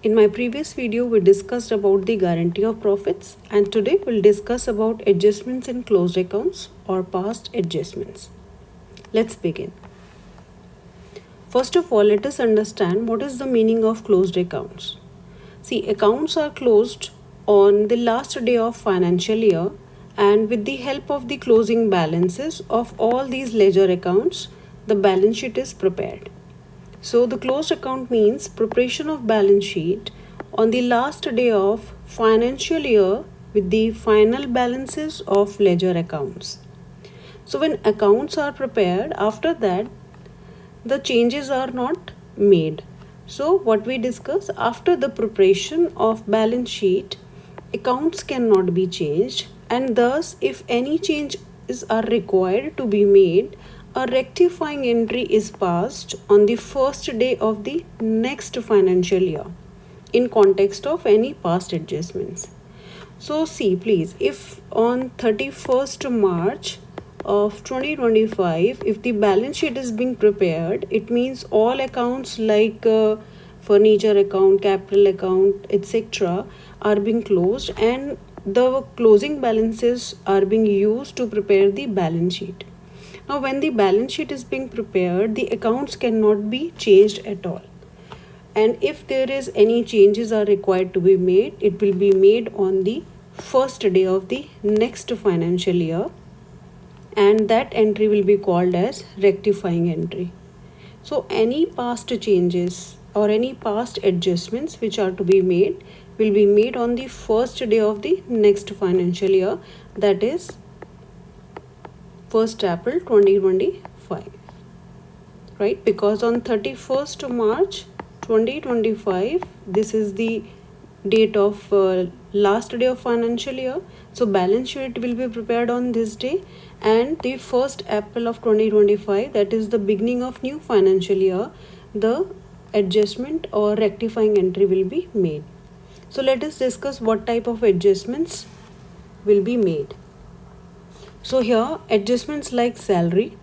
In my previous video, we discussed about the guarantee of profits, and today we'll discuss about adjustments in closed accounts or past adjustments. Let's begin. First of all, let us understand what is the meaning of closed accounts. See, accounts are closed on the last day of financial year, and with the help of the closing balances of all these ledger accounts, the balance sheet is prepared. So the closed account means preparation of balance sheet on the last day of financial year with the final balances of ledger accounts. So when accounts are prepared, after that the changes are not made. So what we discuss, after the preparation of balance sheet, accounts cannot be changed, and thus if any changes are required to be made, a rectifying entry is passed on the first day of the next financial year in context of any past adjustments. So see please, if on 31st March of 2025, if the balance sheet is being prepared, it means all accounts like furniture account, capital account, etc. are being closed, and the closing balances are being used to prepare the balance sheet. Now when the balance sheet is being prepared, the accounts cannot be changed at all. And if there is any changes are required to be made, it will be made on the first day of the next financial year, and that entry will be called as rectifying entry. So any past changes or any past adjustments which are to be made will be made on the first day of the next financial year, that is 1st April 2025, right? Because on 31st March 2025, this is the date of last day of financial year. So balance sheet will be prepared on this day, and the 1st April of 2025, that is the beginning of new financial year, the adjustment or rectifying entry will be made. So let us discuss what type of adjustments will be made. So here adjustments like salary,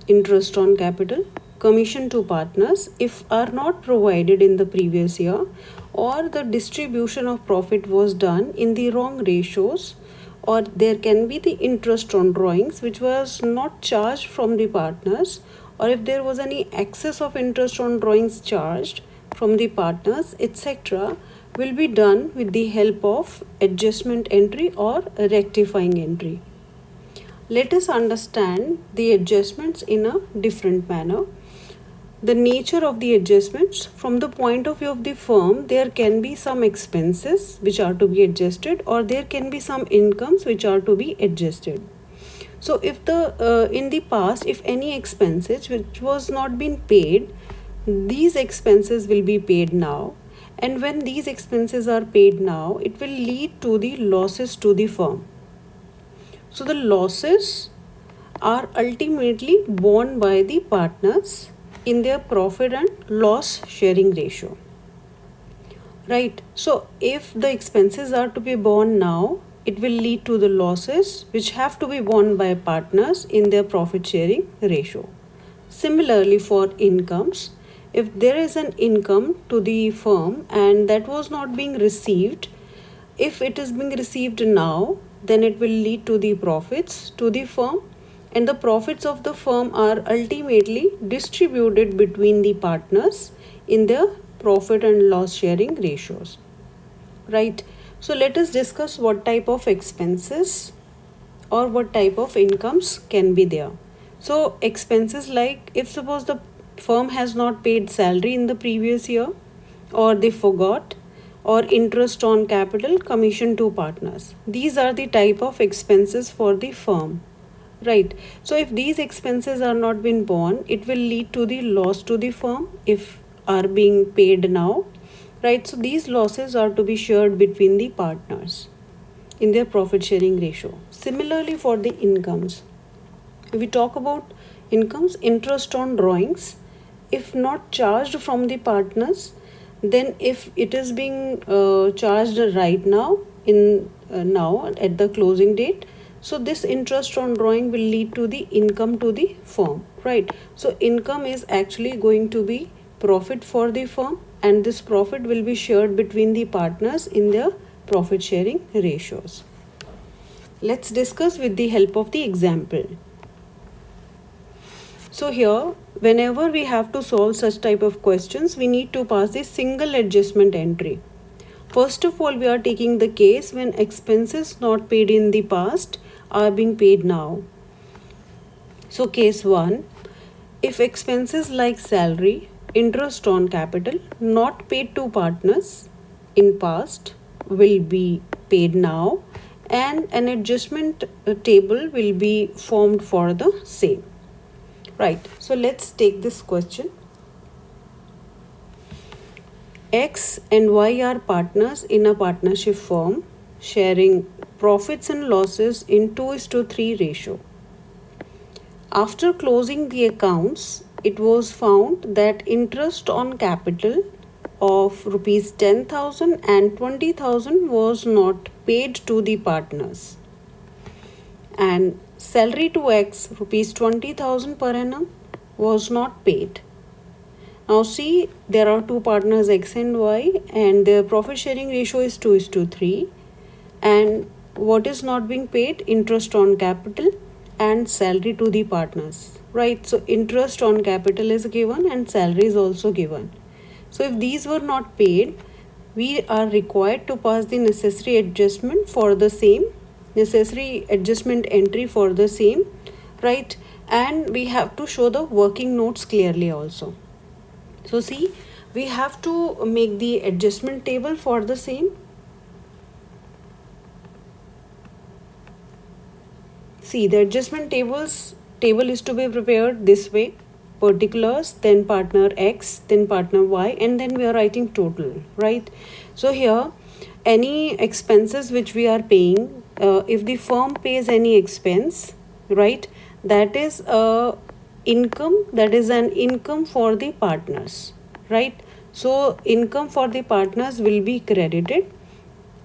interest on capital, commission to partners, if are not provided in the previous year, or the distribution of profit was done in the wrong ratios, or there can be the interest on drawings which was not charged from the partners, or if there was any excess of interest on drawings charged from the partners, etc., will be done with the help of adjustment entry or rectifying entry. Let us understand the adjustments in a different manner. The nature of the adjustments, from the point of view of the firm, there can be some expenses which are to be adjusted, or there can be some incomes which are to be adjusted. So if the in the past, if any expenses which was not been paid, these expenses will be paid now, and when these expenses are paid now, it will lead to the losses to the firm. So the losses are ultimately borne by the partners in their profit and loss sharing ratio, right? So if the expenses are to be borne now, it will lead to the losses which have to be borne by partners in their profit sharing ratio. Similarly, for incomes, if there is an income to the firm and that was not being received, if it is being received now, then it will lead to the profits to the firm, and the profits of the firm are ultimately distributed between the partners in their profit and loss sharing ratios, right? So let us discuss what type of expenses or what type of incomes can be there. So expenses like, if suppose the firm has not paid salary in the previous year, or they forgot, or interest on capital, commission to partners, these are the type of expenses for the firm, right? So if these expenses are not been borne, it will lead to the loss to the firm if are being paid now, right? So these losses are to be shared between the partners in their profit sharing ratio. Similarly, for the incomes, if we talk about incomes, interest on drawings, if not charged from the partners, then if it is being charged right now in now at the closing date, so this interest on drawing will lead to the income to the firm, right? So income is actually going to be profit for the firm, and this profit will be shared between the partners in their profit sharing ratios. Let's discuss with the help of the example. So here, whenever we have to solve such type of questions, we need to pass the single adjustment entry. First of all, we are taking the case when expenses not paid in the past are being paid now. So case 1, if expenses like salary, interest on capital not paid to partners in past will be paid now, and an adjustment table will be formed for the same. Right, so let's take this question. X and Y are partners in a partnership firm sharing profits and losses in 2:3 ratio. After closing the accounts, it was found that interest on capital of rupees 10,000 and 20,000 was not paid to the partners, and salary to X rupees 20,000 per annum was not paid. Now see, there are two partners X and Y, and their profit sharing ratio is 2:3, and what is not being paid? Interest on capital and salary to the partners, right? So interest on capital is given and salary is also given. So if these were not paid, we are required to pass the necessary adjustment for the same, necessary adjustment entry for the same, right? And we have to show the working notes clearly also. So see, we have to make the adjustment table for the same. See, the adjustment table is to be prepared this way: particulars, then partner X, then partner Y, and then we are writing total, right? So here, any expenses which we are paying, if the firm pays any expense, right, that is income, that is an income for the partners, right? So income for the partners will be credited,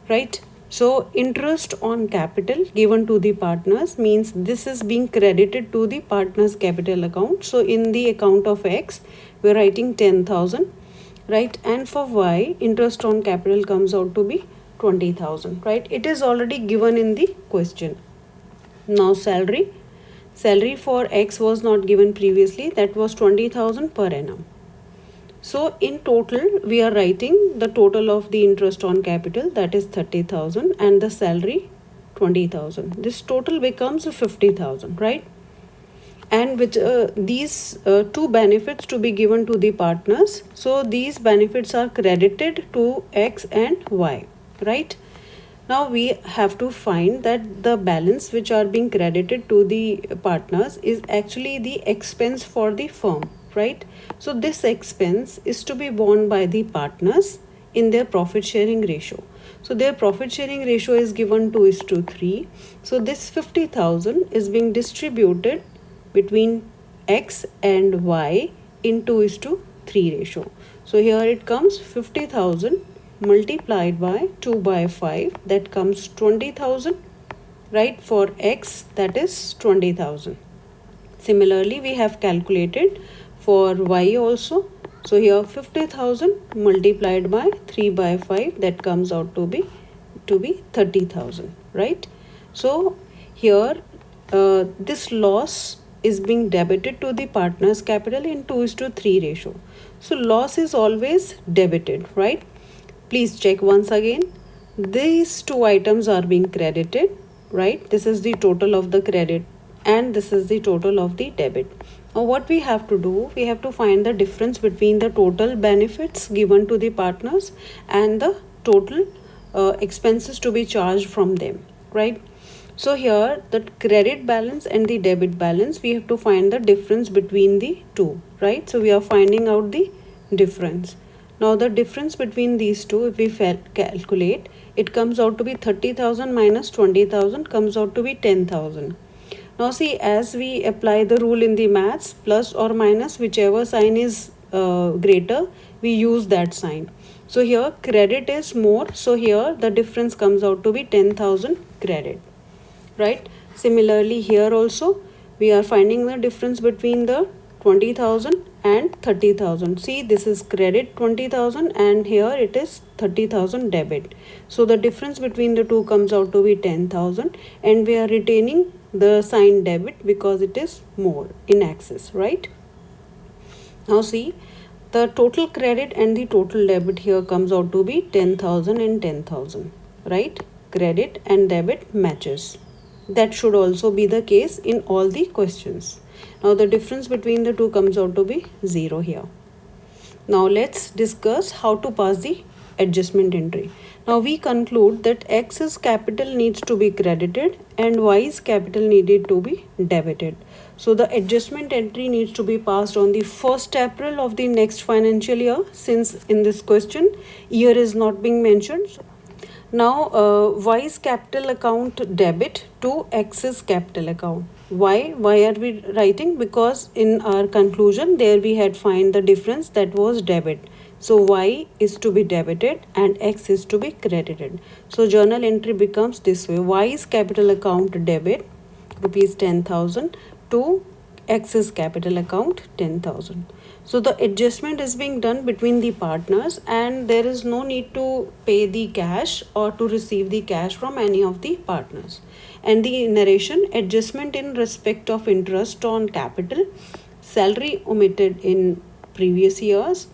right? So interest on capital given to the partners means this is being credited to the partners capital account. So in the account of X, we are writing 10,000, right? And for Y, interest on capital comes out to be 20,000, right? It is already given in the question. Now salary for X was not given previously, that was 20,000 per annum. So in total, we are writing the total of the interest on capital, that is 30,000, and the salary 20,000. This total becomes 50,000, right? And with these two benefits to be given to the partners, so these benefits are credited to X and Y, right? Now we have to find that the balance which are being credited to the partners is actually the expense for the firm, right? So this expense is to be borne by the partners in their profit sharing ratio. So their profit sharing ratio is given 2:3. So this 50,000 is being distributed between X and Y in 2:3 ratio. So here it comes 50,000 multiplied by 2 by 5, that comes 20,000, right? For X, that is 20,000. Similarly, we have calculated for Y also. So here 50,000 multiplied by 3 by 5, that comes out to be 30,000, right? So here this loss is being debited to the partners capital in 2:3 ratio. So loss is always debited, right? Please check once again. These two items are being credited, right? This is the total of the credit and this is the total of the debit. Now what we have to do, we have to find the difference between the total benefits given to the partners and the total expenses to be charged from them, right? So here the credit balance and the debit balance, we have to find the difference between the two, right? So we are finding out the difference. Now the difference between these two, if we calculate, it comes out to be 30,000 minus 20,000 comes out to be 10,000. Now see, as we apply the rule in the maths, plus or minus, whichever sign is greater, we use that sign. So here credit is more, so here the difference comes out to be 10,000 credit, right? Similarly here also we are finding the difference between the 20,000 and 30,000. See, this is credit 20,000 and here it is 30,000 debit. So the difference between the two comes out to be 10,000 and we are retaining the sign debit because it is more in excess, right? Now see, the total credit and the total debit here comes out to be 10,000 and 10,000, right? Credit and debit matches. That should also be the case in all the questions. Now the difference between the two comes out to be 0 here. Now let's discuss how to pass the adjustment entry. Now we conclude that X's capital needs to be credited and Y's capital needed to be debited. So the adjustment entry needs to be passed on the 1st April of the next financial year, since in this question year is not being mentioned. Now Y's capital account debit to X's capital account. Why are we writing? Because in our conclusion there we had find the difference that was debit. So Y is to be debited and X is to be credited. So journal entry becomes this way: Y's capital account debit rupees 10,000 to X's capital account 10,000. So the adjustment is being done between the partners and there is no need to pay the cash or to receive the cash from any of the partners. And the narration: adjustment in respect of interest on capital, salary omitted in previous year's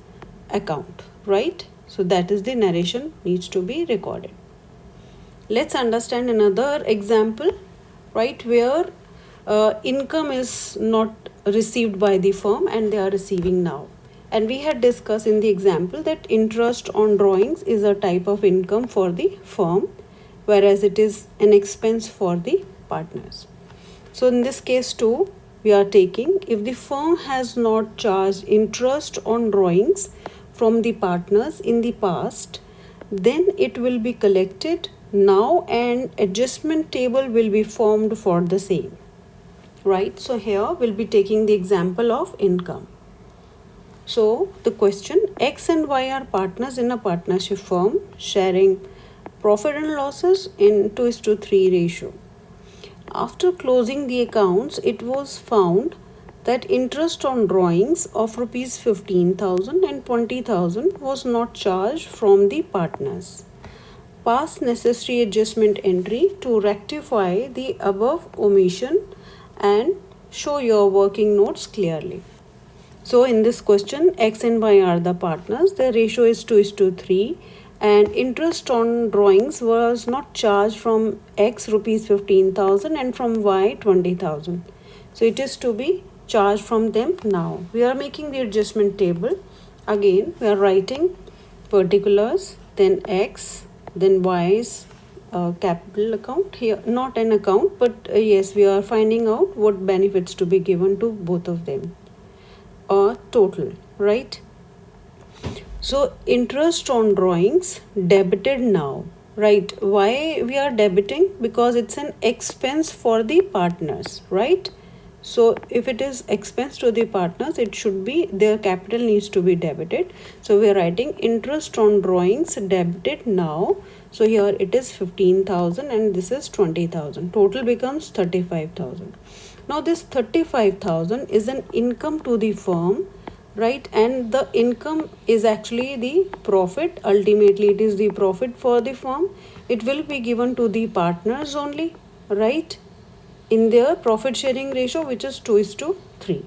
account, right? So that is the narration needs to be recorded. Let's understand another example, right, where income is not received by the firm and they are receiving now. And we had discussed in the example that interest on drawings is a type of income for the firm, whereas it is an expense for the partners. So in this case too, we are taking, if the firm has not charged interest on drawings from the partners in the past, then it will be collected now and adjustment table will be formed for the same. Right, so here we'll be taking the example of income. So the question: X and Y are partners in a partnership firm sharing profit and losses in 2:3 ratio. After closing the accounts, it was found that interest on drawings of rupees 15,000 and 20,000 was not charged from the partners. Pass necessary adjustment entry to rectify the above omission and show your working notes clearly. So in this question, X and Y are the partners. The ratio is 2:3 and interest on drawings was not charged from X rupees 15,000 and from Y 20,000. So it is to be charged from them now. We are making the adjustment table. Again, we are writing particulars, then X, then Y's capital account here, not an account, but yes, we are finding out what benefits to be given to both of them. Total, right? So interest on drawings debited now, right? Why we are debiting? Because it's an expense for the partners, right? So if it is expense to the partners, it should be, their capital needs to be debited. So we are writing interest on drawings debited now. So here it is 15,000 and this is 20,000. Total becomes 35,000. Now this 35,000 is an income to the firm, right? And the income is actually the profit. Ultimately it is the profit for the firm. It will be given to the partners only, right? In their profit sharing ratio, which is 2:3,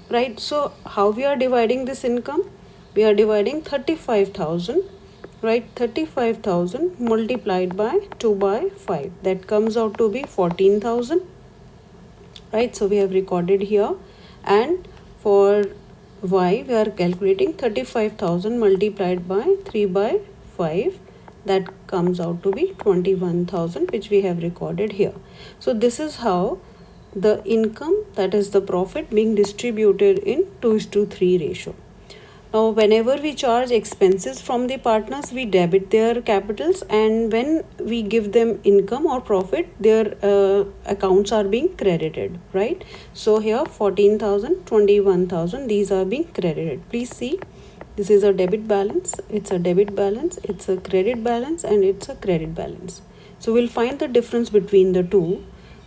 right? So how we are dividing this income? We are dividing 35,000, right? 35,000 multiplied by 2 by 5. That comes out to be 14,000, right? So we have recorded here. And for Y, we are calculating 35,000 multiplied by 3 by 5. That comes out to be 21,000, which we have recorded here. So this is how the income, that is the profit, being distributed in 2:3 ratio. Now whenever we charge expenses from the partners, we debit their capitals, and when we give them income or profit, their accounts are being credited, right? So here 14,000, 21,000, these are being credited. Please see, this is a debit balance, it's a debit balance, it's a credit balance, and it's a credit balance. So we'll find the difference between the two.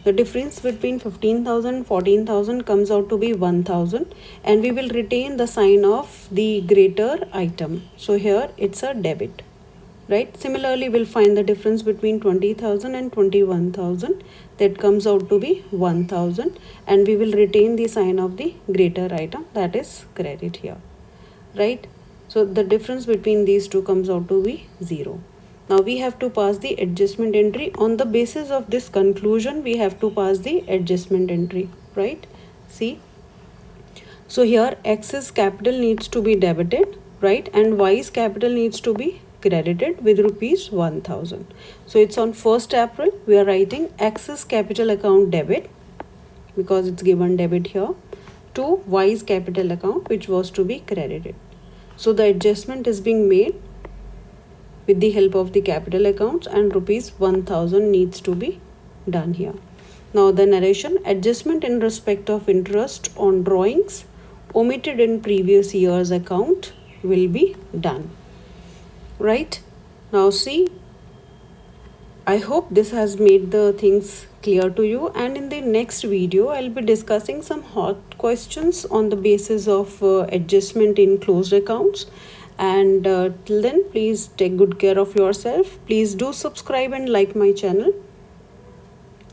The difference between 15,000 14,000 comes out to be 1,000, and we will retain the sign of the greater item. So here it's a debit, right? Similarly, we'll find the difference between 20,000 and 21,000. That comes out to be 1,000, and we will retain the sign of the greater item, that is credit here, right? So the difference between these two comes out to be 0. Now we have to pass the adjustment entry. On the basis of this conclusion, we have to pass the adjustment entry, right? See, so here X's capital needs to be debited, right? And Y's capital needs to be credited with rupees 1,000. So it's on 1st April, we are writing X's capital account debit, because it's given debit here, to Y's capital account, which was to be credited. So the adjustment is being made with the help of the capital accounts, and rupees 1,000 needs to be done here. Now the narration: adjustment in respect of interest on drawings omitted in previous year's account will be done, right? Now see, I hope this has made the things clear to you, and in the next video I'll be discussing some hot questions on the basis of adjustment in closed accounts. And till then, please take good care of yourself. Please do subscribe and like my channel.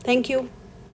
Thank you.